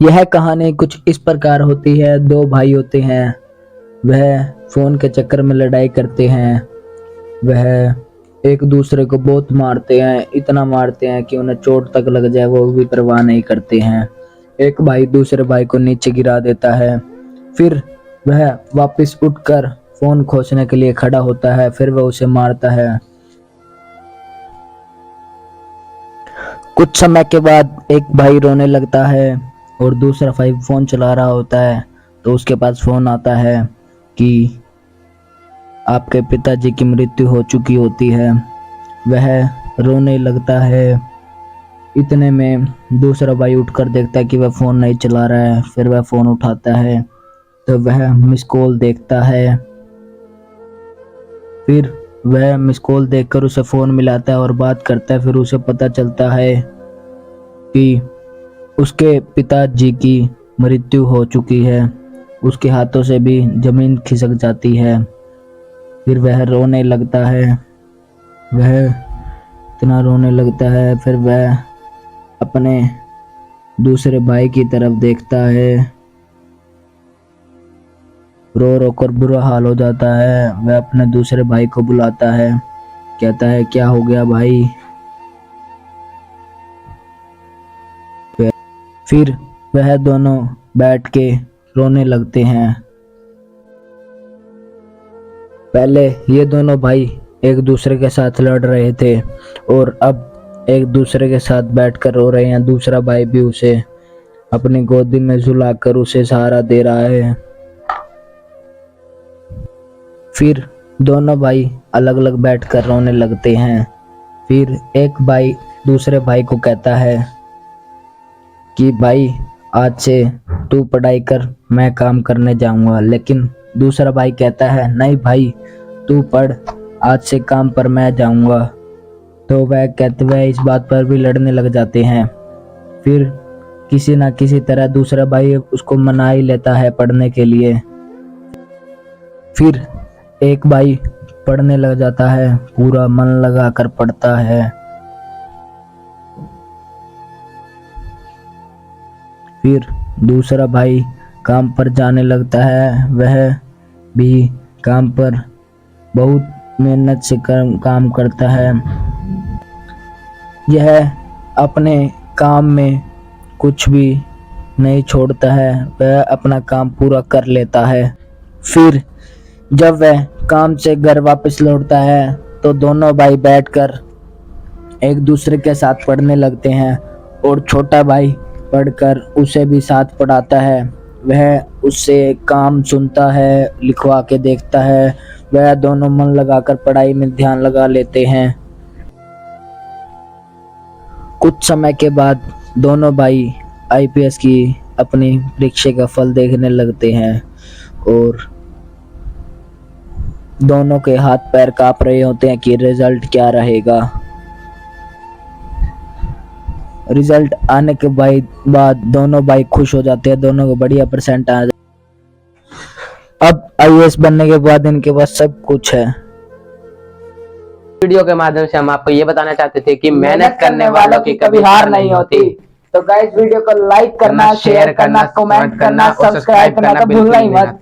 यह कहानी कुछ इस प्रकार होती है। दो भाई होते हैं, वह फोन के चक्कर में लड़ाई करते हैं। वह एक दूसरे को बहुत मारते हैं, इतना मारते हैं कि उन्हें चोट तक लग जाए वो भी परवाह नहीं करते हैं। एक भाई दूसरे भाई को नीचे गिरा देता है, फिर वह वापस उठकर फोन खोजने के लिए खड़ा होता है, फिर वह उसे मारता है। कुछ समय के बाद एक भाई रोने लगता है और दूसरा भाई फोन चला रहा होता है, तो उसके पास फोन आता है कि आपके पिताजी की मृत्यु हो चुकी होती है। वह रोने लगता है। इतने में दूसरा भाई उठकर देखता है कि वह फोन नहीं चला रहा है, फिर वह फोन उठाता है तो वह मिस कॉल देखता है। फिर वह मिस कॉल देखकर उसे फोन मिलाता है और बात करता है। फिर उसे पता चलता है कि उसके पिताजी की मृत्यु हो चुकी है। उसके हाथों से भी जमीन खिसक जाती है। फिर वह रोने लगता है। वह इतना रोने लगता है, फिर वह अपने दूसरे भाई की तरफ देखता है। रो रो कर बुरा हाल हो जाता है। वह अपने दूसरे भाई को बुलाता है, कहता है क्या हो गया भाई। फिर वह दोनों बैठ के रोने लगते हैं। पहले ये दोनों भाई एक दूसरे के साथ लड़ रहे थे और अब एक दूसरे के साथ बैठकर रो रहे हैं। दूसरा भाई भी उसे अपनी गोदी में झुलाकर उसे सहारा दे रहा है। फिर दोनों भाई अलग अलग बैठकर रोने लगते हैं। फिर एक भाई दूसरे भाई को कहता है कि भाई आज से तू पढ़ाई कर, मैं काम करने जाऊंगा। लेकिन दूसरा भाई कहता है नहीं भाई तू पढ़, आज से काम पर मैं जाऊंगा। तो वह कहते हुए इस बात पर भी लड़ने लग जाते हैं। फिर किसी ना किसी तरह दूसरा भाई उसको मना ही लेता है पढ़ने के लिए। फिर एक भाई पढ़ने लग जाता है, पूरा मन लगाकर पढ़ता है। फिर दूसरा भाई काम पर जाने लगता है। वह भी काम पर बहुत मेहनत से काम करता है। यह अपने काम में कुछ भी नहीं छोड़ता है, वह अपना काम पूरा कर लेता है। फिर जब वह काम से घर वापस लौटता है तो दोनों भाई बैठकर एक दूसरे के साथ पढ़ने लगते हैं और छोटा भाई पढ़कर उसे भी साथ पढ़ाता है। वह उससे काम सुनता है, लिखवा के देखता है। वह दोनों मन लगाकर पढ़ाई में ध्यान लगा लेते हैं। कुछ समय के बाद दोनों भाई आईपीएस की अपनी परीक्षा का फल देखने लगते हैं और दोनों के हाथ पैर कांप रहे होते हैं कि रिजल्ट क्या रहेगा। रिजल्ट आने के बाद दोनों भाई खुश हो जाते हैं, दोनों को बढ़िया परसेंट आ जाए। अब आईएएस बनने के बाद इनके पास सब कुछ है। वीडियो के माध्यम से हम आपको ये बताना चाहते थे कि मेहनत करने वालों की कभी हार नहीं होती। तो गाइस वीडियो को लाइक करना, शेयर करना, कमेंट करना, सब्सक्राइब करना तो भूलना ही मत।